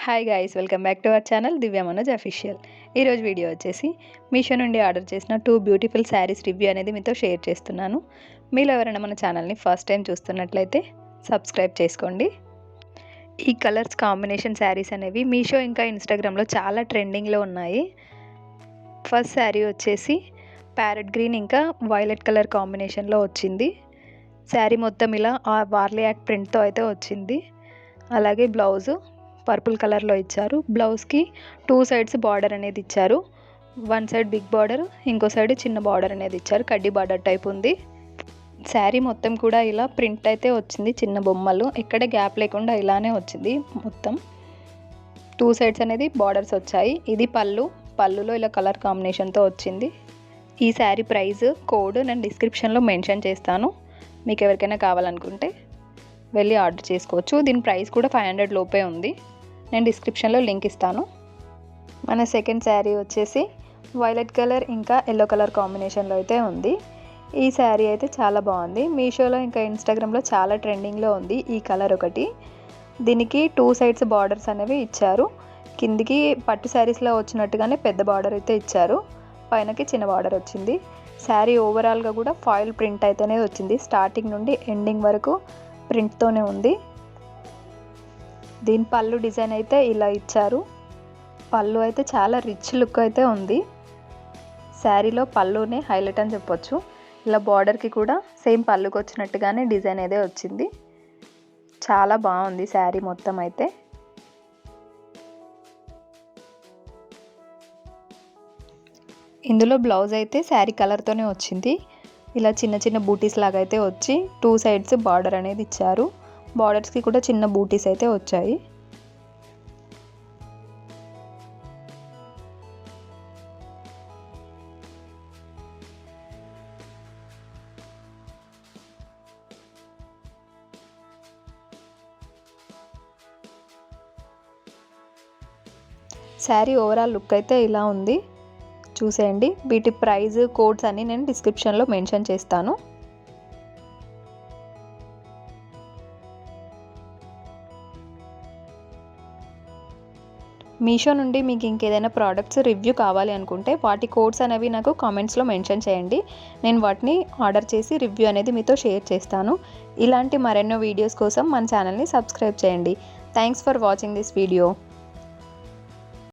Hi guys, welcome back to our channel Divya Manoj official. ఈరోజు video వచ్చేసి మీషో నుండి order చేసిన 2 బ్యూటిఫుల్ శారీస్ రివ్యూ అనేది మీతో షేర్ చేస్తున్నాను. మీరు ఎవరైనా మన ఛానల్ని ఫస్ట్ టైం చూస్తున్నట్లయితే సబ్స్క్రైబ్ చేసుకోండి. ఈ కలర్స్ కాంబినేషన్ శారీస్ అనేవి మీషో ఇంకా ఇన్స్టాగ్రామ్లో చాలా ట్రెండింగ్లో ఉన్నాయి. ఫస్ట్ శారీ వచ్చేసి ప్యారెట్ గ్రీన్ ఇంకా వైలెట్ కలర్ కాంబినేషన్లో వచ్చింది. శారీ మొత్తం ఇలా వార్లీ యాట్ ప్రింట్తో అయితే వచ్చింది. అలాగే బ్లౌజు పర్పుల్ కలర్లో ఇచ్చారు. బ్లౌజ్కి 2 సైడ్స్ బార్డర్ అనేది ఇచ్చారు. 1 సైడ్ బిగ్ బార్డర్, ఇంకో సైడ్ చిన్న బార్డర్ అనేది ఇచ్చారు. కడ్డీ బార్డర్ టైప్ ఉంది. శారీ మొత్తం కూడా ఇలా ప్రింట్ అయితే వచ్చింది. చిన్న బొమ్మలు ఎక్కడ గ్యాప్ లేకుండా ఇలానే వచ్చింది. మొత్తం 2 సైడ్స్ అనేది బార్డర్స్ వచ్చాయి. ఇది పళ్ళులో ఇలా కలర్ కాంబినేషన్తో వచ్చింది. ఈ శారీ ప్రైస్ కోడ్ నేను డిస్క్రిప్షన్లో మెన్షన్ చేస్తాను. మీకు ఎవరికైనా కావాలనుకుంటే వెళ్ళి ఆర్డర్ చేసుకోవచ్చు. దీని ప్రైస్ కూడా 500 లోపే ఉంది. నేను డిస్క్రిప్షన్లో లింక్ ఇస్తాను. మన సెకండ్ శారీ వచ్చేసి వైలెట్ కలర్ ఇంకా ఎల్లో కలర్ కాంబినేషన్లో అయితే ఉంది. ఈ శారీ అయితే చాలా బాగుంది. మీషోలో ఇంకా ఇన్స్టాగ్రామ్లో చాలా ట్రెండింగ్లో ఉంది ఈ కలర్ ఒకటి. దీనికి 2 సైడ్స్ బార్డర్స్ అనేవి ఇచ్చారు. కిందికి పట్టు శారీస్లో వచ్చినట్టుగానే పెద్ద బార్డర్ అయితే ఇచ్చారు. పైనకి చిన్న బార్డర్ వచ్చింది. శారీ ఓవరాల్గా కూడా ఫాయిల్ ప్రింట్ అయితేనే వచ్చింది. స్టార్టింగ్ నుండి ఎండింగ్ వరకు ప్రింట్తోనే ఉంది. దీని పళ్ళు డిజైన్ అయితే ఇలా ఇచ్చారు. పళ్ళు అయితే చాలా రిచ్ లుక్ అయితే ఉంది. శారీలో పళ్ళునే హైలైట్ అని చెప్పొచ్చు. ఇలా బార్డర్కి కూడా సేమ్ పళ్ళుకి వచ్చినట్టుగానే డిజైన్ అయితే వచ్చింది. చాలా బాగుంది శారీ మొత్తం అయితే. ఇందులో బ్లౌజ్ అయితే శారీ కలర్తోనే వచ్చింది. ఇలా చిన్న చిన్న బూటీస్ లాగా అయితే వచ్చి 2 సైడ్స్ బార్డర్ అనేది ఇచ్చారు. బార్డర్స్కి కూడా చిన్న బూటీస్ అయితే వచ్చాయి. శారీ ఓవరాల్ లుక్ అయితే ఇలా ఉంది. చూసేయండి. వీటి ప్రైస్ కోడ్స్ అన్నీ నేను డిస్క్రిప్షన్లో మెన్షన్ చేస్తాను. మీషో నుండి మీకు ఇంకేదైనా ప్రోడక్ట్స్ రివ్యూ కావాలి అనుకుంటే వాటి కోడ్స్ అనేవి నాకు కామెంట్స్లో మెన్షన్ చేయండి. నేను వాటిని ఆర్డర్ చేసి రివ్యూ అనేది మీతో షేర్ చేస్తాను. ఇలాంటి మరెన్నో వీడియోస్ కోసం మన ఛానల్ని సబ్స్క్రైబ్ చేయండి. Thanks for watching this video.